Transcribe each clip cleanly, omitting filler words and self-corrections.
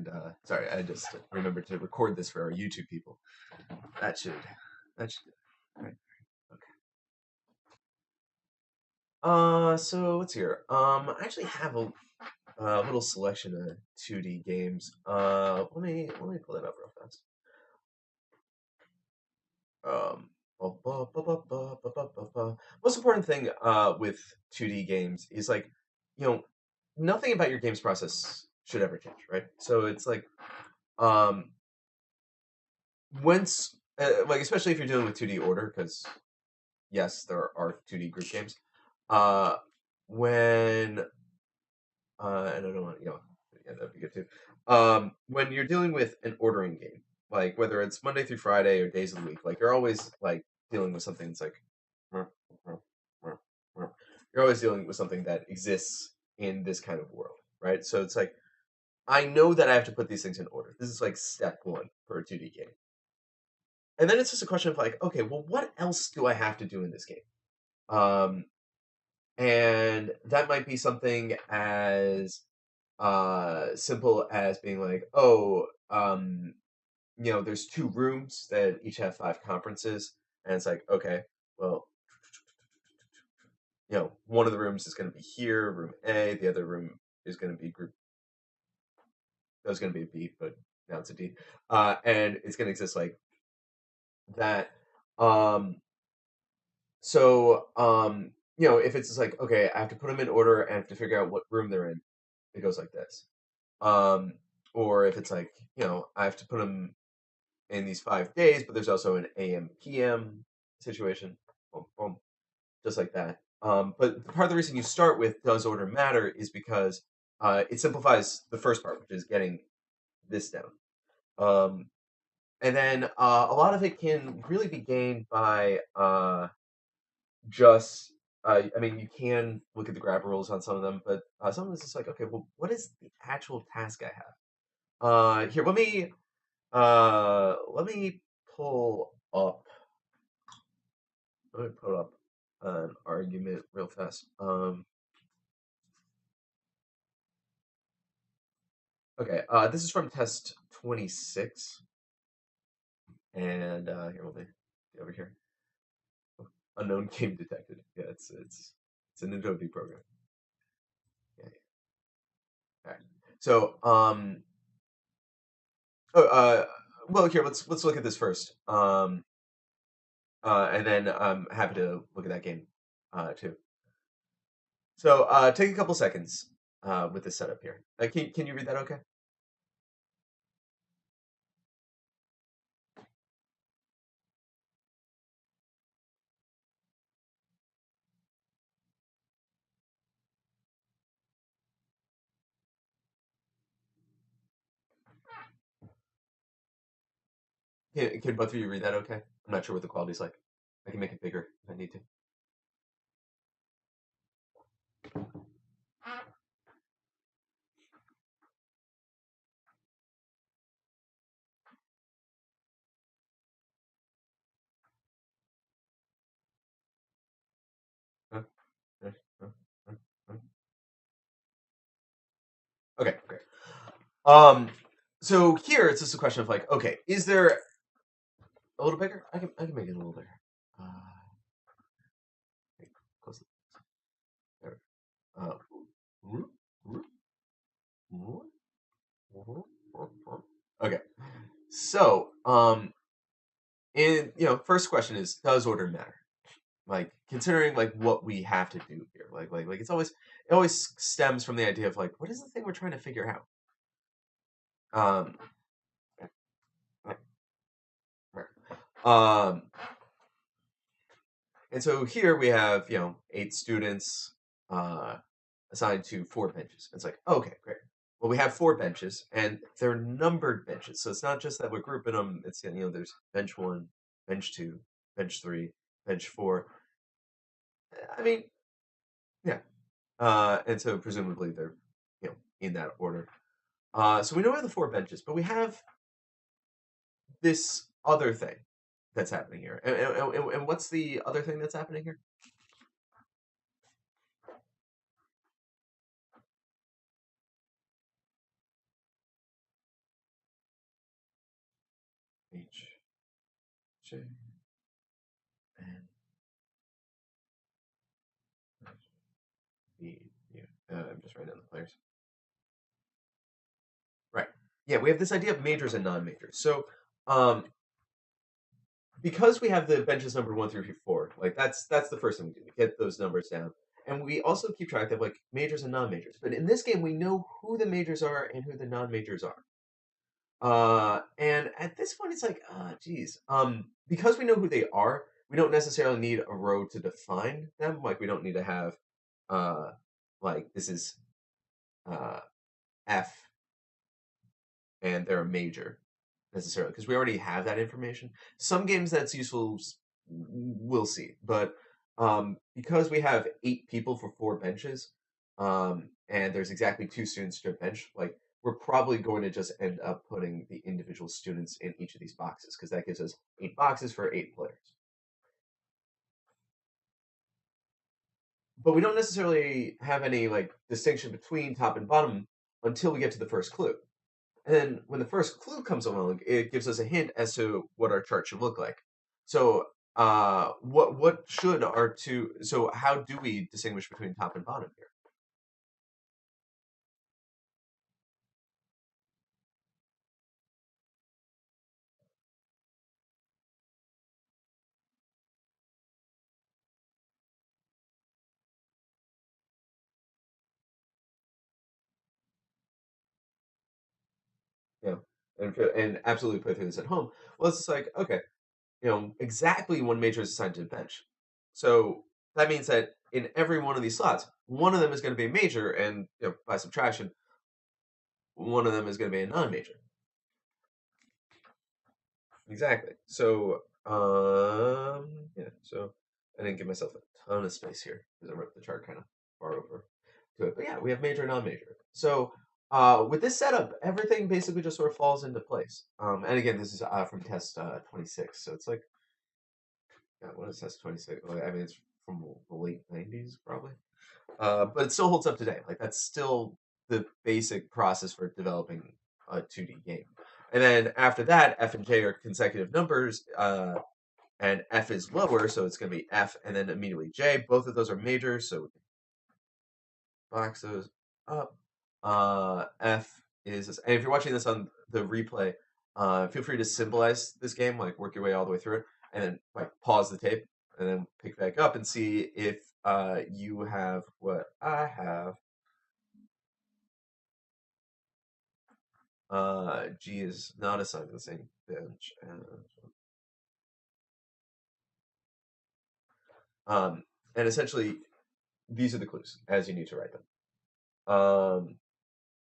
And sorry, I just remembered to record this for our YouTube people. That should all right. Okay. So let's hear. I actually have a little selection of 2D games. Let me pull that up real fast. Most important thing with 2D games is like, you know, nothing about your games process should ever change, right? So it's like, um, once, like especially if you're dealing with 2D order, because yes, there are 2D group games. Uh, when and I don't want, yeah, that'd be good too. When you're dealing with an ordering game, like whether it's Monday through Friday or days of the week, like you're always like dealing with something that's like, you're always dealing with something that exists in this kind of world, right? So it's like, I know that I have to put these things in order. This is like step one for a 2D game. And then it's just a question of like, okay, well, what else do I have to do in this game? Um, and that might be something as simple as being like, oh, there's two rooms that each have five conferences, and it's like, okay, well, one of the rooms is going to be here, room A. The other room is going to be group. That was going to be a B, but now it's a D, and it's going to exist like that. Um, if it's just like, okay, I have to put them in order and I have to figure out what room they're in, it goes like this. Um, or if it's like, I have to put them in these 5 days, but there's also an AM PM situation, boom, boom, just like that. But part of the reason you start with does order matter is because it simplifies the first part, which is getting this down. And then a lot of it can really be gained by just I mean, you can look at the grab rules on some of them, but some of it's just like, okay, well, what is the actual task I have? Here, let me pull up. Let me pull up an argument real fast. Okay, this is from test 26, and here, let me get over here. Unknown game detected. Yeah, it's an Adobe program. Yeah. All right. So, well, here let's look at this first. And then I'm happy to look at that game, too. So, take a couple seconds, with this setup here. Can you read that? Okay. Can both of you read that? Okay. I'm not sure what the quality's like. I can make it bigger if I need to. Huh? Huh? Huh? Huh? Huh? Okay, great. So here it's just a question of like, okay, is there a little bigger? I can make it a little bigger. Uh, okay, close it. There. Uh, okay. So, first question is, does order matter? Like considering like what we have to do here, like it always stems from the idea of like, what is the thing we're trying to figure out? Um, um, and so here we have 8 students uh, assigned to 4 benches. It's like, okay, great. Well, we have 4 benches, and they're numbered benches, so it's not just that we're grouping them. It's there's bench 1, bench 2, bench 3, bench 4. I mean, yeah. And so presumably they're in that order. So we know we have the 4 benches, but we have this other thing that's happening here. And what's the other thing that's happening here? J N B U. I'm just writing down the players. Right. Yeah, we have this idea of majors and non-majors. So, um, because we have the benches numbered 1 through 4, like that's the first thing we do. We get those numbers down, and we also keep track of like majors and non-majors. But in this game, we know who the majors are and who the non-majors are. And at this point, it's like, geez, because we know who they are, we don't necessarily need a row to define them. Like, we don't need to have, uh, like this is uh F and they're a major necessarily because we already have that information. Some games that's useful, we'll see, but because we have 8 people for 4 benches, and there's exactly 2 students to a bench, like we're probably going to just end up putting the individual students in each of these boxes because that gives us 8 boxes for 8 players. But we don't necessarily have any like distinction between top and bottom until we get to the first clue. And then when the first clue comes along, it gives us a hint as to what our chart should look like. So, what should our two? So, how do we distinguish between top and bottom here? Yeah, and absolutely play through this at home. Well, it's just like okay, exactly one major is assigned to the bench. So that means that in every one of these slots, one of them is going to be a major, and by subtraction, one of them is going to be a non-major. Exactly. So, yeah. So I didn't give myself a ton of space here because I wrote the chart kind of far over to it. But yeah, we have major and non-major. So, with this setup, everything basically just sort of falls into place. And again, this is from test 26. So it's like, yeah, what is test 26? Well, I mean, it's from the late 90s, probably. But it still holds up today. Like that's still the basic process for developing a 2D game. And then after that, F and J are consecutive numbers, and F is lower, so it's going to be F and then immediately J. Both of those are majors, so we can box those up. F is, and if you're watching this on the replay, feel free to symbolize this game, like work your way all the way through it, and then like pause the tape, and then pick back up and see if you have what I have. G is not assigned to the same bench as, and essentially these are the clues as you need to write them.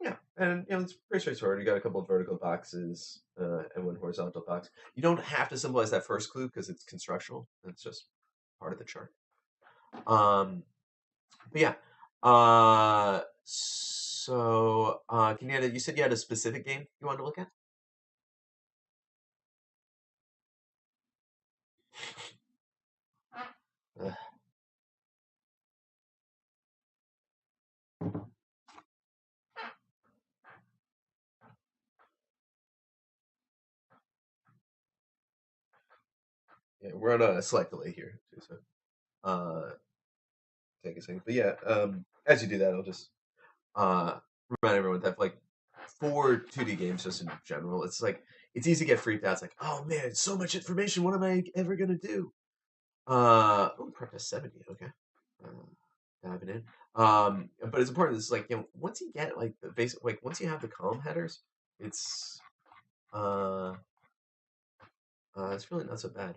Yeah, and it's pretty straightforward. You got a couple of vertical boxes and one horizontal box. You don't have to symbolize that first clue because it's constructional. It's just part of the chart. But yeah. So you said you had a specific game you wanted to look at? Ugh. Yeah, we're on a select delay here too, so take a second. But yeah, as you do that, I'll just uh remind everyone that like for 2D games just in general, it's like it's easy to get freaked out. It's like, oh man, so much information. What am I ever gonna do? Practice 70. Okay, diving in. But it's important. It's like once you get like the basic, like once you have the column headers, it's uh, it's really not so bad.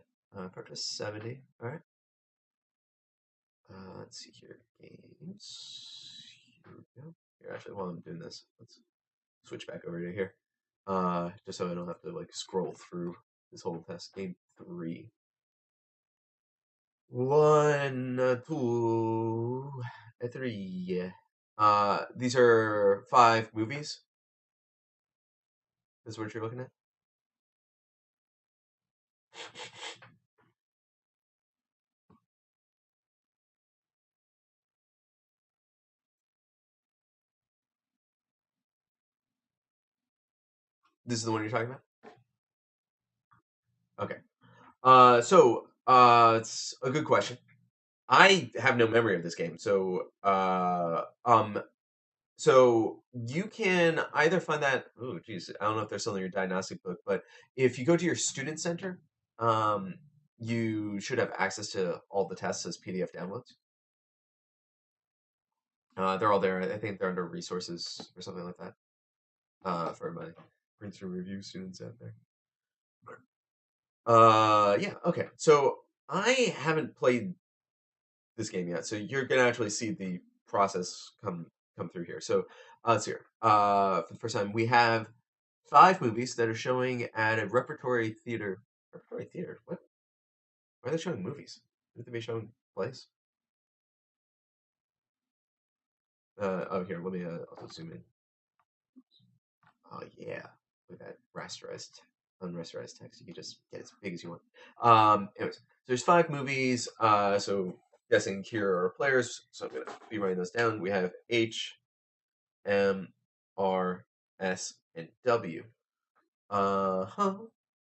Practice 70. All right. Let's see here. Games. Here we go. Here, actually, while I'm doing this, let's switch back over to here. Just so I don't have to like scroll through this whole test. Game 3. 1, 2, 3. These are 5 movies. Is what you're looking at. This is the one you're talking about. Okay. It's a good question. I have no memory of this game, so you can either find that. Oh, geez, I don't know if they're selling your diagnostic book, but if you go to your student center, um, you should have access to all the tests as PDF downloads. They're all there. I think they're under resources or something like that. For my print to review students out there. Yeah, okay. So I haven't played this game yet, so you're gonna actually see the process come through here. So let's see here. For the first time, we have 5 movies that are showing at a repertory theater. Repertory theater? What? Why are they showing movies? Would they be showing plays? Oh, here. Let me also zoom in. Oh yeah, with that unrasterized text, you can just get as big as you want. Anyways, so there's 5 movies. So guessing here are players. So I'm gonna be writing those down. We have H, M, R, S, and W. Huh.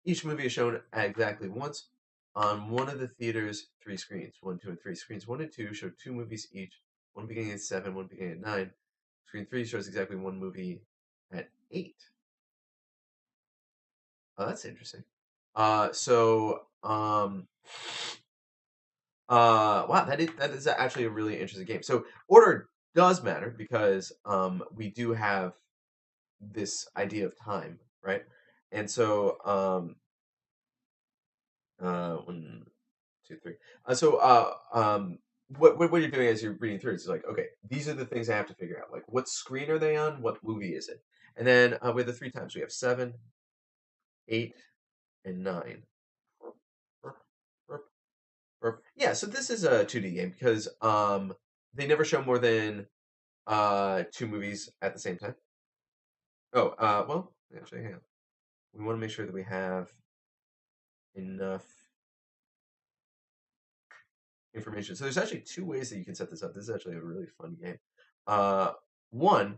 Each movie is shown exactly once on one of the theater's 3 screens. 1, 2, and 3. Screens 1 and 2 show 2 movies each. One beginning at 7, one beginning at 9. Screen 3 shows exactly one movie at 8. Oh, that's interesting. Uh, so, um, wow, that is actually a really interesting game. So order does matter because we do have this idea of time, right? And so 1, 2, 3. What you're doing as you're reading through is like, okay, these are the things I have to figure out. Like, what screen are they on? What movie is it? And then we have the 3 times. We have 7, 8, and 9. Yeah, so this is a 2D game because they never show more than 2 movies at the same time. Oh, well, actually, hang on. We want to make sure that we have enough information. So there's actually 2 ways that you can set this up. This is actually a really fun game. One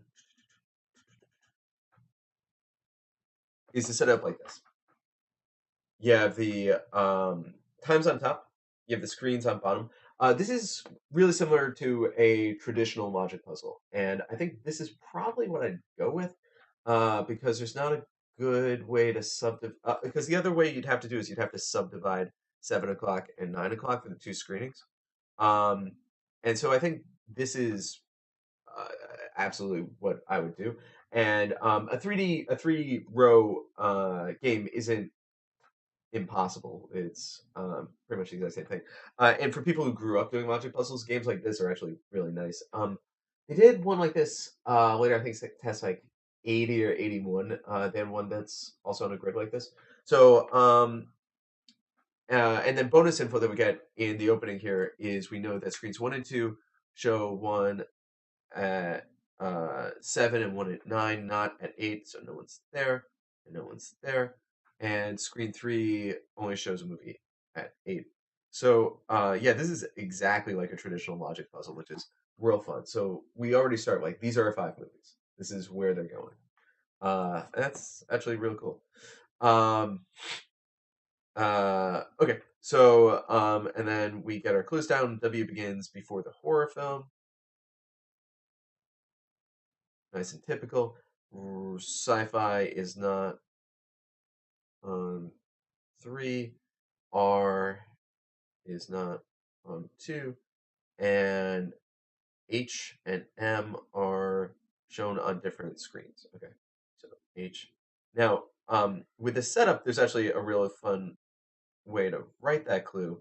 is to set it up like this. You have the times on top. You have the screens on bottom. This is really similar to a traditional logic puzzle, and I think this is probably what I'd go with because there's not a good way to subdivide. Because the other way you'd have to do is you'd have to subdivide 7 o'clock and 9 o'clock for the 2 screenings. Um, and so I think this is uh, absolutely what I would do. And a 3 row game isn't impossible. It's pretty much the exact same thing. And for people who grew up doing logic puzzles, games like this are actually really nice. They did one like this later. I think it's like test like 80 or 81. They had one that's also on a grid like this. So and then bonus info that we get in the opening here is we know that screens 1 and 2 show one at 7 and one at 9, not at 8, so no one's there and no one's there. And screen 3 only shows a movie at 8. So yeah, this is exactly like a traditional logic puzzle, which is real fun. So we already start like these are our 5 movies. This is where they're going. That's actually real cool. Um, okay, so and then we get our clues down. W begins before the horror film. Nice and typical. Sci-fi is not on 3. R is not on 2. And H and M are shown on different screens. Okay, so H. Now, with the setup, there's actually a real fun way to write that clue.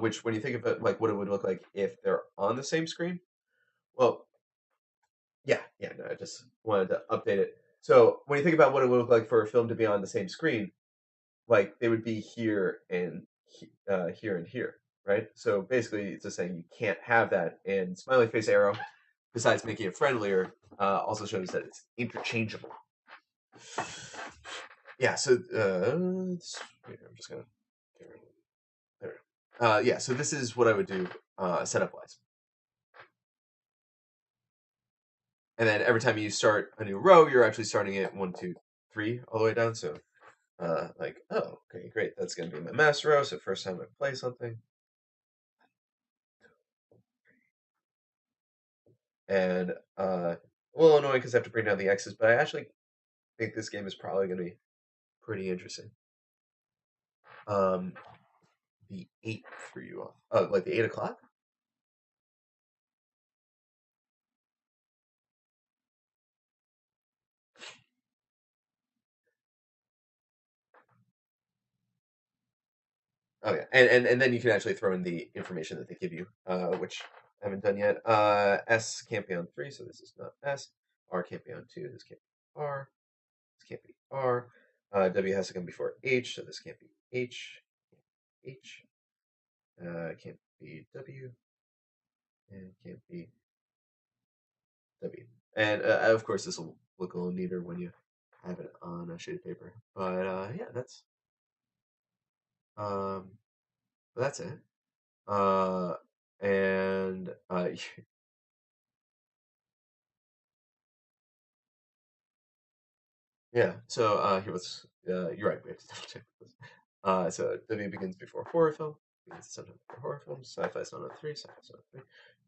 Which, when you think of it, like what it would look like if they're on the same screen, well, yeah, no, I just wanted to update it. So when you think about what it would look like for a film to be on the same screen, like they would be here and here and here, right? So basically, it's just saying you can't have that. And smiley face arrow, besides making it friendlier, also shows that it's interchangeable. Yeah. So I'm just gonna get rid of it. There. Yeah. So this is what I would do setup wise. And then every time you start a new row, you're actually starting at 1, 2, 3 all the way down. So like, oh, okay, great, that's gonna be my master row. So first time I play something, and a little annoying because I have to bring down the X's, but I actually think this game is probably gonna be pretty interesting. Um, the 8 threw you off. Oh, like the 8 o'clock? Oh yeah, and then you can actually throw in the information that they give you, which I haven't done yet. S can't be on 3, so this is not S. R can't be on 2. This can't be R. This can't be R. W has to come before H, so this can't be H. H. Can't be W. And can't be W. And of course, this will look a little neater when you have it on a sheet of paper. But yeah, um, that's it. Uh, and yeah. So here was you're right. We have to double check this. So W begins before horror film. Begins sometime before horror films. Sci-fi's not on 3. Sci-fi's not on 3.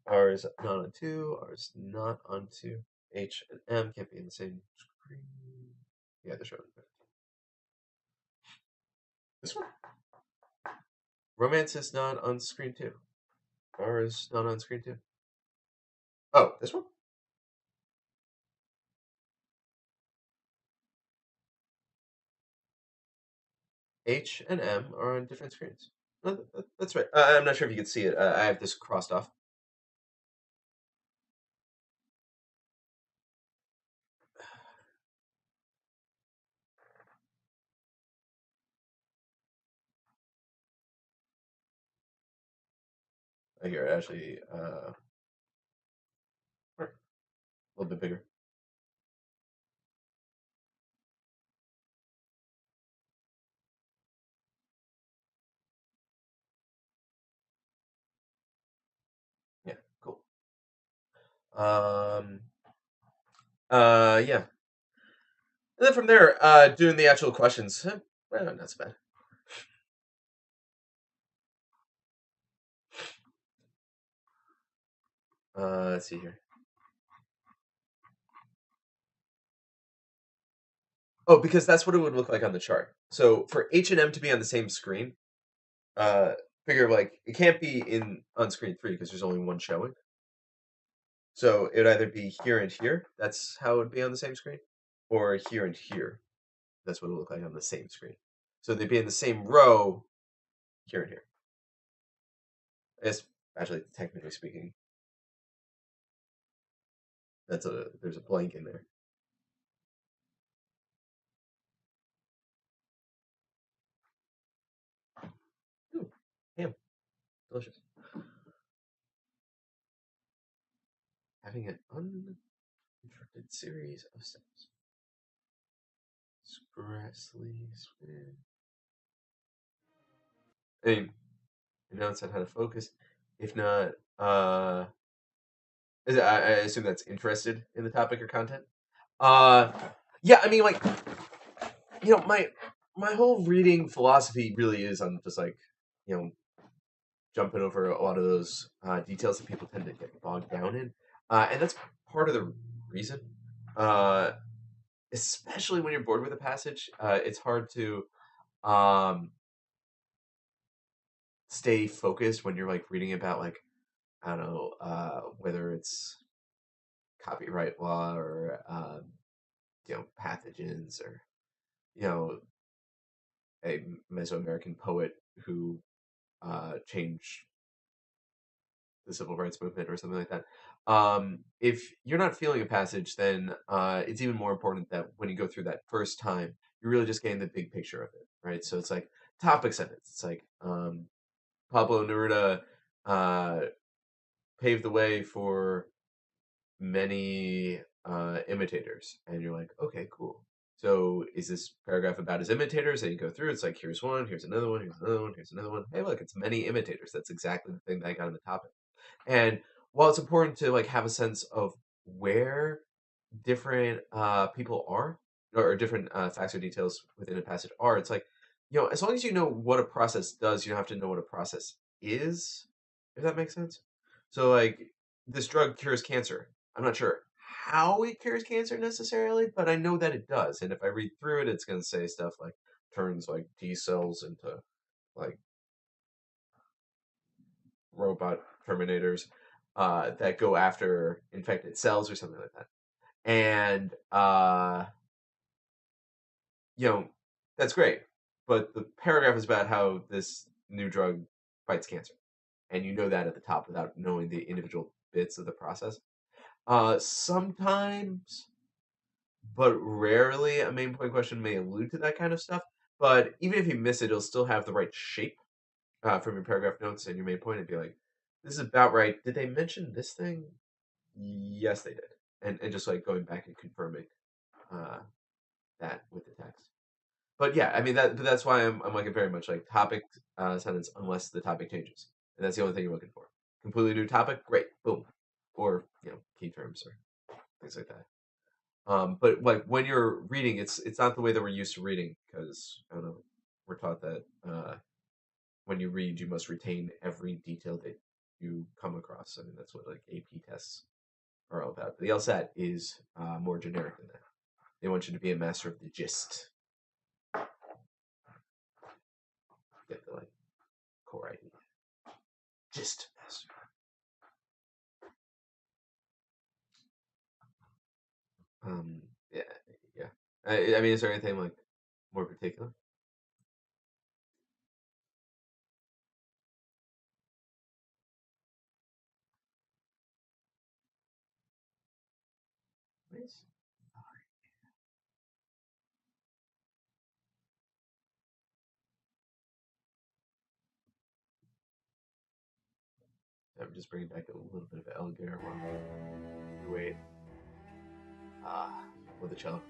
R is not on 2. R is not on 2. H and M can't be in the same screen. Yeah, they're showing this one. Romance is not on screen 2. R is not on screen 2. Oh, this one. H and M are on different screens. No, that's right. I'm not sure if you can see it. I have this crossed off. Here, actually, a little bit bigger. Yeah, cool. Um, yeah. And then from there, doing the actual questions. Well, not so bad. Let's see here. Oh, because that's what it would look like on the chart. So for H and M to be on the same screen, uh, figure like it can't be in on screen 3 because there's only one showing. So it would either be here and here. That's how it would be on the same screen, or here and here. That's what it would look like on the same screen. So they'd be in the same row, here and here. It's actually technically speaking, there's a blank in there. Ooh, ham, delicious. Having an uninterrupted series of steps. Expressly swim. I mean, notes on how to focus. If not, I assume that's interested in the topic or content. Uh, yeah, I mean, like, my whole reading philosophy really is on just like, you know, jumping over a lot of those details that people tend to get bogged down in, and that's part of the reason. Uh, Especially when you're bored with a passage, it's hard to um, stay focused when you're like reading about like I don't know whether it's copyright law or pathogens or you know a Mesoamerican poet who changed the civil rights movement or something like that. If you're not feeling a passage, then it's even more important that when you go through that first time, you're really just getting the big picture of it, right? So it's like topic sentence. It's like Pablo Neruda uh, paved the way for many imitators, and you're like, okay, cool. So is this paragraph about his imitators? And you go through, it's like here's one, here's another one, here's another one, here's another one. Hey, look, it's many imitators. That's exactly the thing that I got in the topic. And while it's important to like have a sense of where different people are, or different facts or details within a passage are. It's like, as long as you know what a process does, you don't have to know what a process is, if that makes sense. So, like, this drug cures cancer. I'm not sure how it cures cancer necessarily, but I know that it does. And if I read through it, it's going to say stuff like turns like T cells into like robot terminators that go after infected cells or something like that. And you know, that's great. But the paragraph is about how this new drug fights cancer. And you know that at the top without knowing the individual bits of the process. Sometimes, but rarely, a main point question may allude to that kind of stuff. But even if you miss it, it'll still have the right shape from your paragraph notes and your main point and be like, this is about right. Did they mention this thing? Yes, they did. And just like going back and confirming uh, that with the text. But yeah, I mean that's why I'm like a very much like topic sentence unless the topic changes, and that's the only thing you're looking for. Completely new topic, great, boom, or key terms or things like that. But like when you're reading, it's not the way that we're used to reading because I don't know, we're taught that when you read, you must retain every detail that you come across. I mean that's what like AP tests are all about. But the LSAT is more generic than that. They want you to be a master of the gist. Get the like core idea. Gist master. Yeah, yeah. I mean, is there anything like more particular? Nice. I'm just bringing back a little bit of Elgar while we wait. With the cello.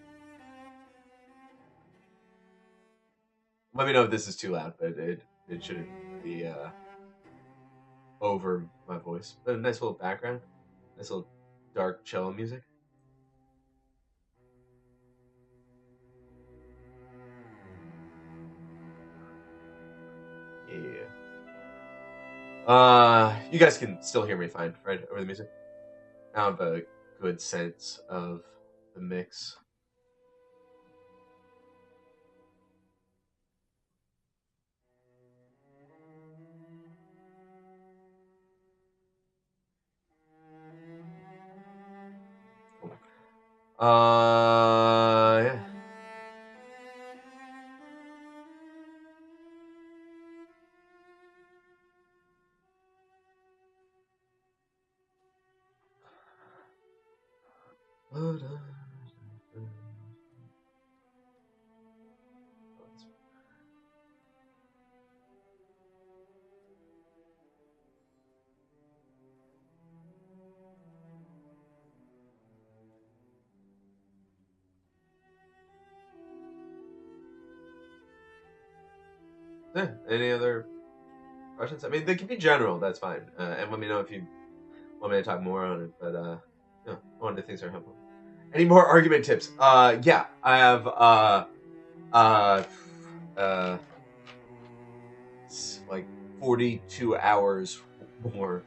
Let me know if this is too loud, but it shouldn't be over my voice. But a nice little background, nice little dark cello music. Yeah. You guys can still hear me fine, right? Over the music. I have a good sense of the mix. Yeah. Yeah. Any other questions? I mean, they can be general. That's fine. And let me know if you want me to talk more on it. But one of the things are helpful. Any more argument tips? Yeah, I have uh, uh, like 42 hours more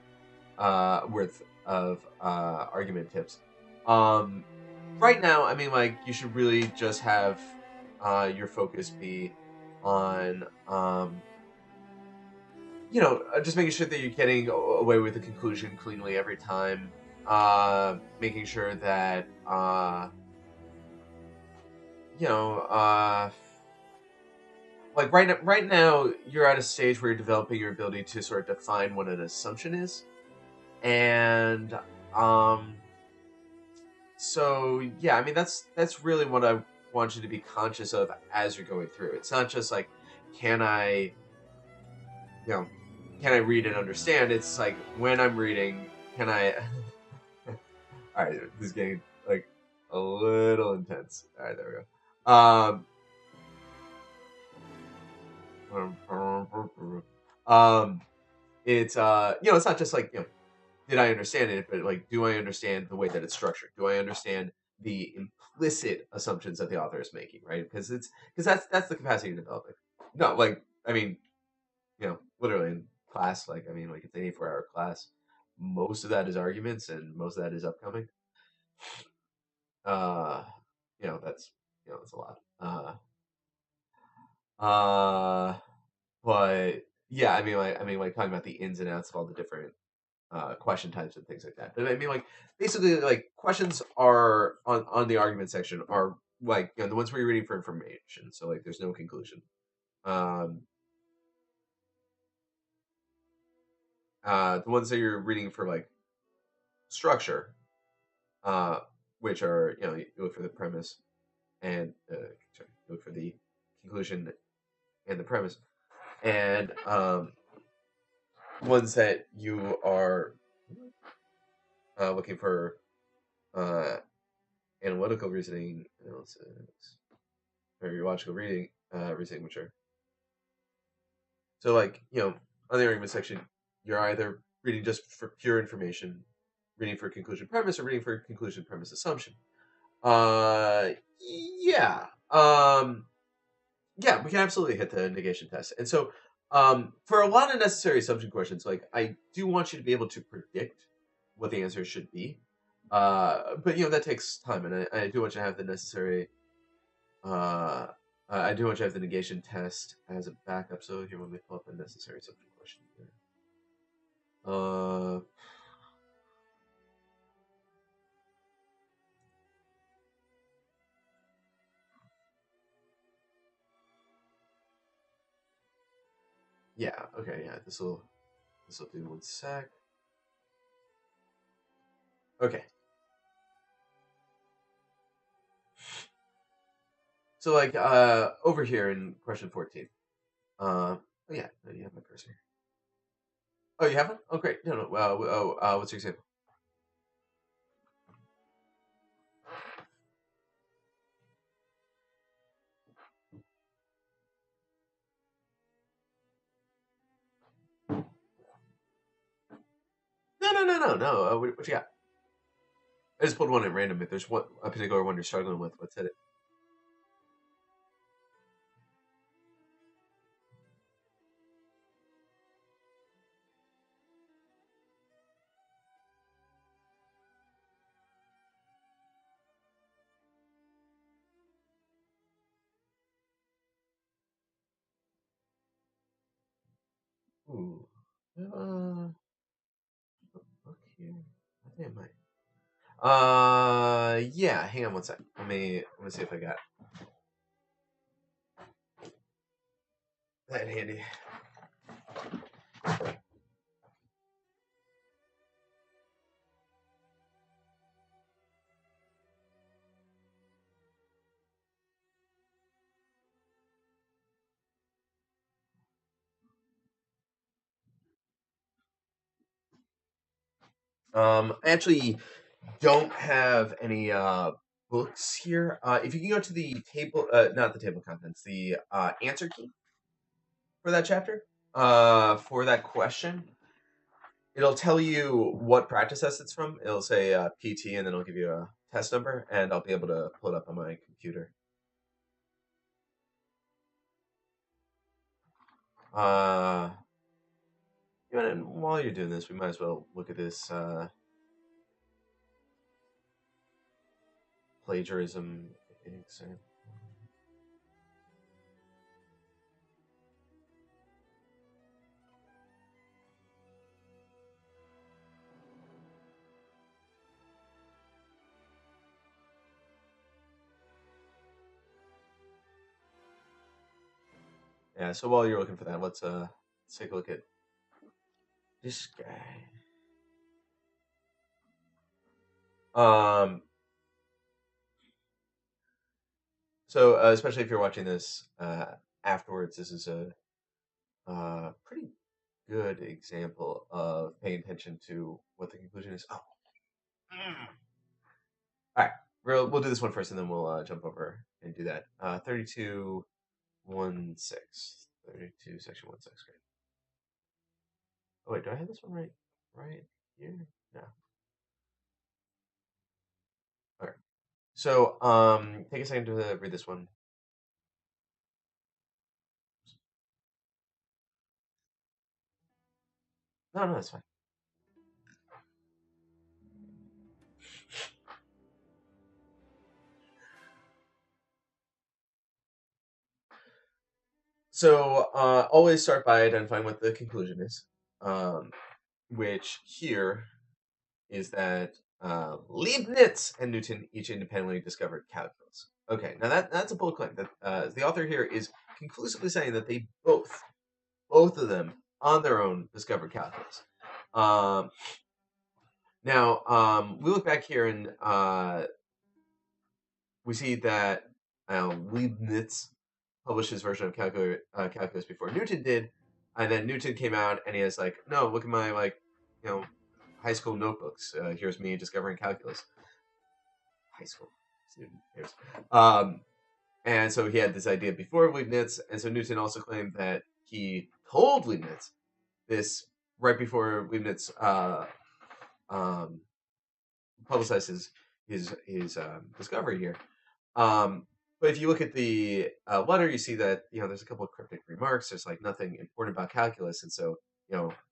worth of argument tips. Right now, I mean, like you should really just have your focus be on just making sure that you're getting away with the conclusion cleanly every time. Making sure that you know, like right now, you're at a stage where you're developing your ability to sort of define what an assumption is, and um, so yeah, I mean that's really what I want you to be conscious of as you're going through. It's not just like, can I, you know, can I read and understand? It's like when I'm reading, can I? All right, this is getting like a little intense. All right, there we go. It's it's not just like did I understand it, but like, do I understand the way that it's structured? Do I understand the implicit assumptions that the author is making, right? Because that's the capacity to develop it. No, like I mean, literally in class, like I mean, like it's an 84-hour class. Most of that is arguments, and most of that is upcoming. Uh, that's that's a lot. Uh, but yeah, like talking about the ins and outs of all the different question types and things like that. But I mean, like basically, like questions are on the argument section are like the ones where you're reading for information. So like, there's no conclusion. Um, the ones that you're reading for like structure, uh, which are you look for the premise and sorry, you look for the conclusion and the premise, and ones that you are looking for uh, analytical reasoning, analysis, or your logical reasoning, which are so like on the argument section, you're either reading just for pure information, reading for conclusion premise, or reading for conclusion premise assumption. Uh, yeah, yeah, we can absolutely hit the negation test, and so for a lot of necessary assumption questions, like I do want you to be able to predict what the answer should be. But that takes time, and I do want you to have the necessary. I do want you to have the negation test as a backup. So here, let me pull up a necessary assumption question here. Uh, yeah, okay, yeah. This will do 1 sec. Okay. So like over here in question 14. Oh yeah, no, you have my cursor. Oh, you haven't? Oh, great. No, no. What's your example? No, no, no, no, no. What you got? I just pulled one at random. If there's a particular one you're struggling with, let's hit it. Ooh. Look here. I think I might. Yeah. Hang on 1 sec. Let me see if I got that handy. I actually don't have any books here. If you can go to the table, not the table of contents, the answer key for that chapter, for that question, it'll tell you what practice test it's from. It'll say PT, and then it'll give you a test number, and I'll be able to pull it up on my computer. Uh, and while you're doing this, we might as well look at this plagiarism example. Yeah, so while you're looking for that, let's take a look at this guy. Um, so especially if you're watching this afterwards, this is a pretty good example of paying attention to what the conclusion is. Oh, all right. We'll do this one first, and then we'll jump over and do that. 32.1.6. 32 section 1.6. Great. Oh wait, do I have this one right here? No. Okay. So, take a second to read this one. No, no, that's fine. So, always start by identifying what the conclusion is, which here is that Leibniz and Newton each independently discovered calculus. Okay, now that's a bold claim. That the author here is conclusively saying that they both of them, on their own, discovered calculus. Um, Now, we look back here and we see that Leibniz published his version of calculus before Newton did, and then Newton came out and he was like, "No, look at my you know, high school notebooks. Here's me discovering calculus." High school student, here's. Um, and so he had this idea before Leibniz, and so Newton also claimed that he told Leibniz this right before Leibniz um, publicized his discovery here. Um, but if you look at the letter, you see that there's a couple of cryptic remarks. There's like nothing important about calculus, and so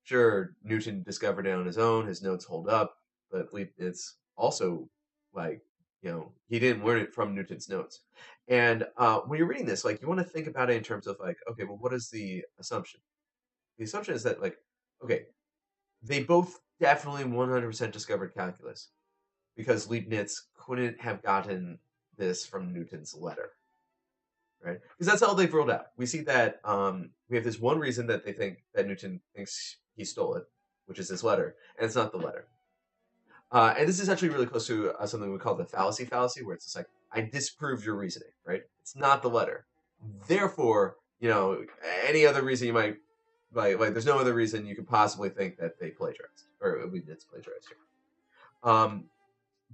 sure, Newton discovered it on his own. His notes hold up, but it's also like he didn't learn it from Newton's notes. And when you're reading this, like you want to think about it in terms of like, okay, well, what is the assumption? The assumption is that like, okay, they both definitely 100% discovered calculus because Leibniz couldn't have gotten this from Newton's letter, right? Because that's all they've ruled out. We see that we have this one reason that they think that Newton thinks he stole it, which is this letter, and it's not the letter. And this is actually really close to something we call the fallacy, where it's just like, I disprove your reasoning, right? It's not the letter. Therefore, any other reason you might, there's no other reason you could possibly think that they plagiarized, or Leibniz plagiarized here.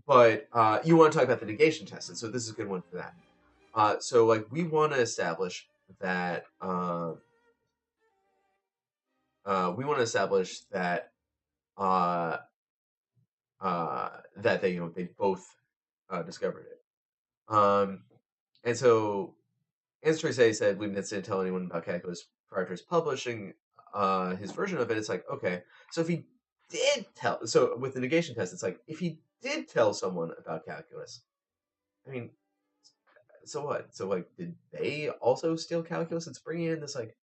But you want to talk about the negation test, and so this is a good one for that. So like we want to establish that uh, that they both discovered it. And so Answer said Leibniz didn't tell anyone about calculus prior to his publishing his version of it. It's like, okay, so if he did tell, so with the negation test, it's like if he did tell someone about calculus, I mean, so what? So like, did they also steal calculus? It's bringing in this like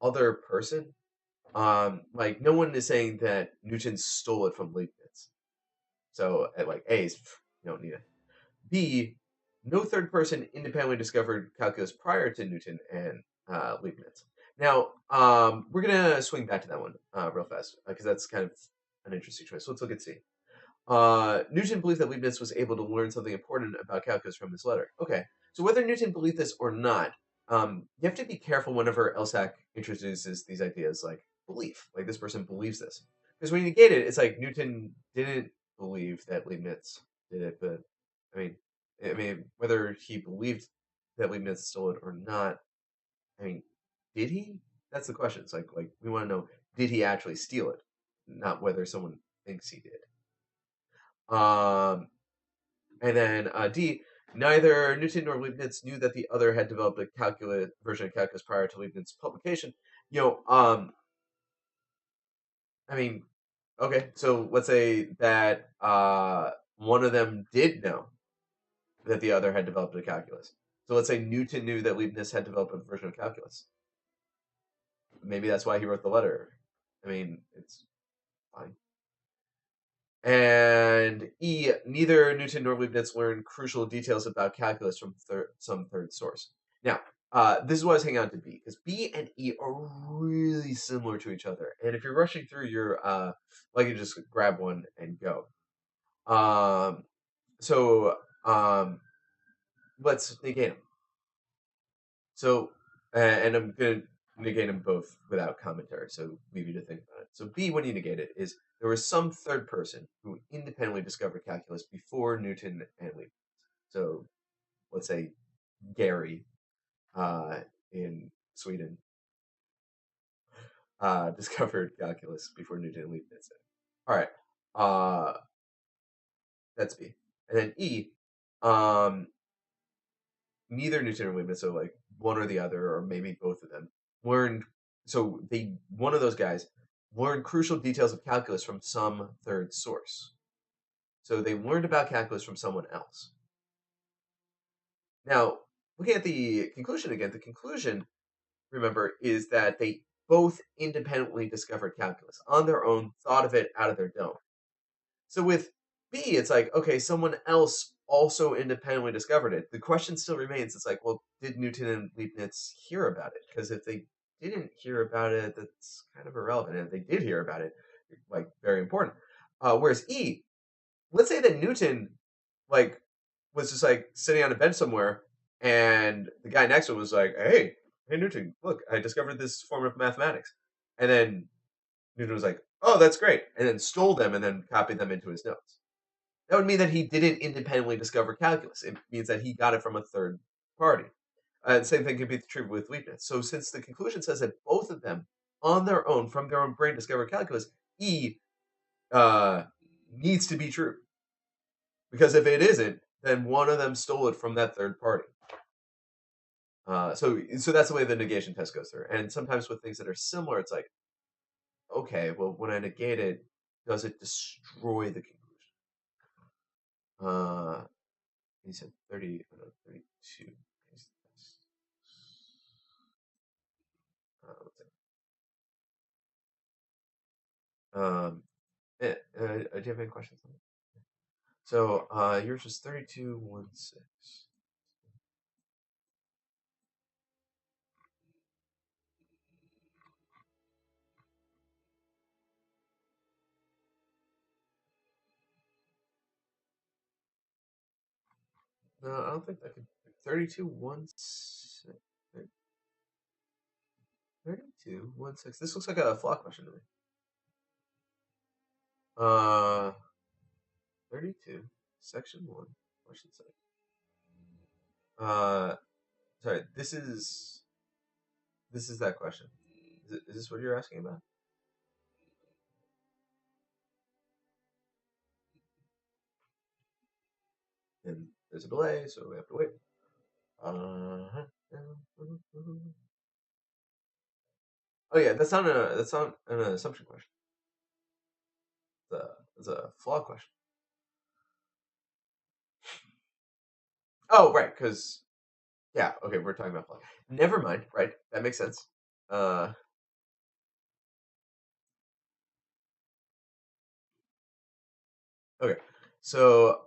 other person. Like no one is saying that Newton stole it from Leibniz. So at like A, you don't need it. B, no third person independently discovered calculus prior to Newton and Leibniz. Now, we're gonna swing back to that one real fast because that's kind of an interesting choice. So let's look at C. Newton believed that Leibniz was able to learn something important about calculus from this letter. Okay, so whether Newton believed this or not, you have to be careful whenever LSAC introduces these ideas like belief, like this person believes this. Because when you negate it, it's like Newton didn't believe that Leibniz did it, but I mean, whether he believed that Leibniz stole it or not, I mean, did he? That's the question. It's like we want to know, did he actually steal it, not whether someone thinks he did. Um, and then D, neither Newton nor Leibniz knew that the other had developed a calculus version of calculus prior to Leibniz's publication. You know, I mean, okay, so let's say that one of them did know that the other had developed a calculus. So let's say Newton knew that Leibniz had developed a version of calculus. Maybe that's why he wrote the letter. I mean, it's fine. And E, neither Newton nor Leibniz learned crucial details about calculus from some third source. Now, this is why I was hanging on to B, because B and E are really similar to each other. And if you're rushing through your, like you just grab one and go. So let's negate them. So, and I'm going to negate them both without commentary, so leave you to think about it. So B, when you negate it, is there was some third person who independently discovered calculus before Newton and Leibniz. So let's say Gary in Sweden discovered calculus before Newton and Leibniz did. All right, that's B. And then E, neither Newton or Leibniz, so like one or the other, or maybe both of them, learned. So one of those guys learned crucial details of calculus from some third source. So they learned about calculus from someone else. Now, looking at the conclusion again, the conclusion, remember, is that they both independently discovered calculus on their own, thought of it out of their dome. So with B, it's like, okay, someone else also independently discovered it. The question still remains, it's like, well, did Newton and Leibniz hear about it? Because if they didn't hear about it, that's kind of irrelevant. And if they did hear about it, like, very important. Whereas E, let's say that Newton, like, was just like sitting on a bench somewhere, and the guy next to him was like, hey Newton, look, I discovered this form of mathematics. And then Newton was like, oh, that's great, and then stole them and then copied them into his notes. That would mean that he didn't independently discover calculus. It means that he got it from a third party. The same thing could be true with Leibniz. So since the conclusion says that both of them, on their own, from their own brain, discovered calculus, E needs to be true. Because if it isn't, then one of them stole it from that third party. So that's the way the negation test goes through. And sometimes with things that are similar, it's like, okay, well, when I negate it, does it destroy the conclusion? He said 30, 32. Do you have any questions on it? So yours was 32.16. No, I don't think that could. 32.16. 32.16. This looks like a flaw question to me. 32, section 1, question 7. Sorry, this is that question. Is this what you're asking about? And there's a delay, so we have to wait. Oh yeah, that's not an assumption question. It's a flaw question. Oh right, because yeah, okay, we're talking about flaw. Never mind, right? That makes sense. Okay, so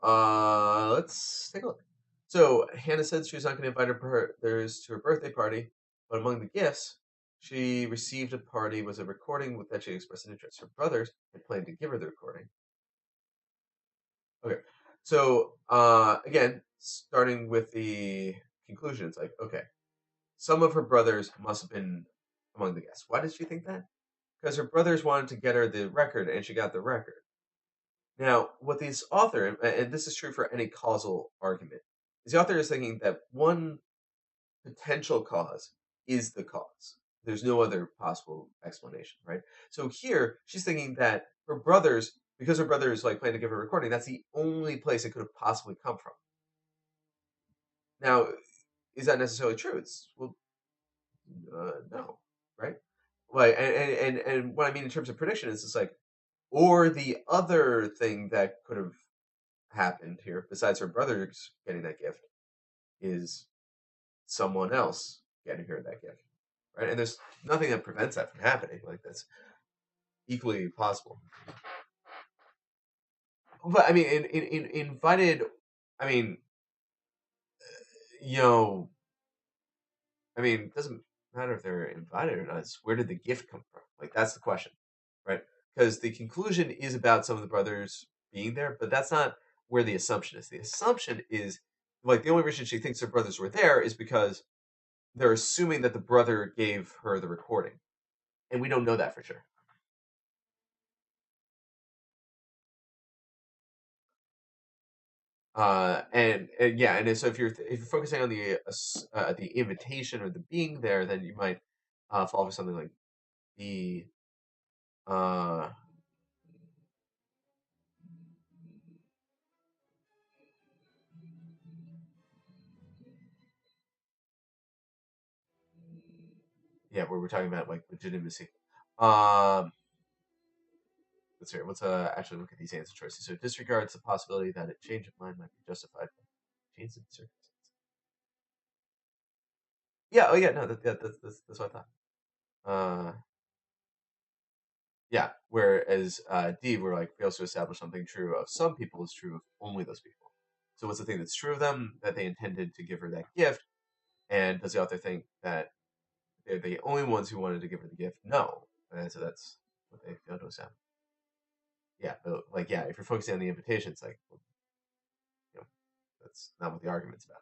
let's take a look. So Hannah said she was not going to invite her brothers to her birthday party, but among the gifts she received a party was a recording with that she expressed an interest. Her brothers had planned to give her the recording. Okay, so again, starting with the conclusion, it's like, okay, some of her brothers must have been among the guests. Why did she think that? Because her brothers wanted to get her the record, and she got the record. Now, what this author, and this is true for any causal argument, is the author is thinking that one potential cause is the cause. There's no other possible explanation, right? So here, she's thinking that her brothers, because her brothers like plan to give her a recording, that's the only place it could have possibly come from. Now, is that necessarily true? It's well, no, right? Like, and what I mean in terms of prediction is, it's like, or the other thing that could have happened here, besides her brothers getting that gift, is someone else getting her that gift, right? And there's nothing that prevents that from happening. Like, that's equally possible. But I mean, in invited, I mean, you know, I mean, it doesn't matter if they're invited or not. It's where did the gift come from? Like, that's the question, right? Because the conclusion is about some of the brothers being there, but that's not where the assumption is. The assumption is, like, the only reason she thinks her brothers were there is because they're assuming that the brother gave her the recording, and we don't know that for sure. And yeah, and so if you're focusing on the invitation or the being there, then you might fall for something like the uh, Yeah, where we're talking about like legitimacy. Um, let's hear. Let's actually look at these answer choices. So it disregards the possibility that a change of mind might be justified by change in circumstances. Yeah. Oh yeah. No. That's what I thought. Uh, yeah. Whereas D, we're like fails to establish something true of some people is true of only those people. So what's the thing that's true of them that they intended to give her that gift, and does the author think that they're the only ones who wanted to give her the gift? No. And so that's what they failed to establish. Yeah, but like yeah, if you're focusing on the invitation, it's like well, you know, that's not what the argument's about.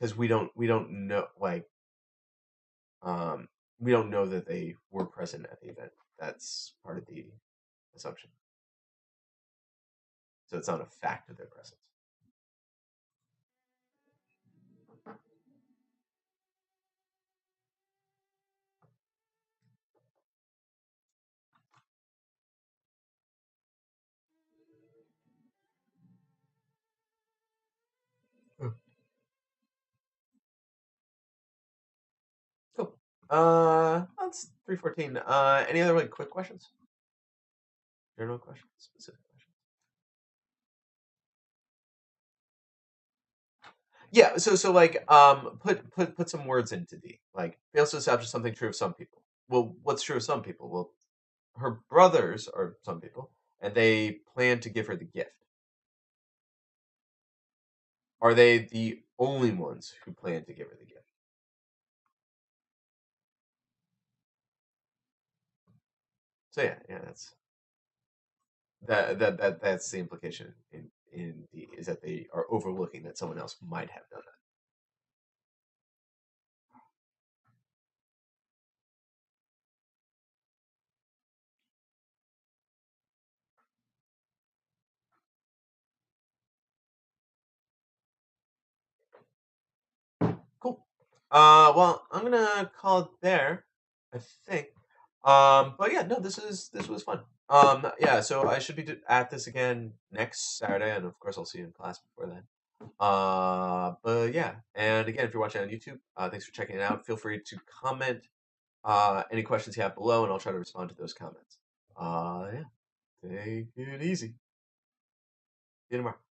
Because we don't know like um we don't know that they were present at the event. That's part of the assumption. So it's not a fact of their presence. Hmm. Cool. That's 314. Any other like quick questions? General questions, specific questions. Yeah. So like put some words into D. Like fails to establish something true of some people. Well, what's true of some people? Well, her brothers are some people, and they plan to give her the gift. Are they the only ones who plan to give her the gift? So yeah, that's the implication in the is that they are overlooking that someone else might have done that. Cool. Well, I'm gonna call it there. I think. But yeah, no, this was fun. Yeah, so I should be at this again next Saturday, and of course I'll see you in class before then. But yeah, and again, if you're watching on YouTube, thanks for checking it out. Feel free to comment any questions you have below, and I'll try to respond to those comments. Yeah, take it easy. See you tomorrow.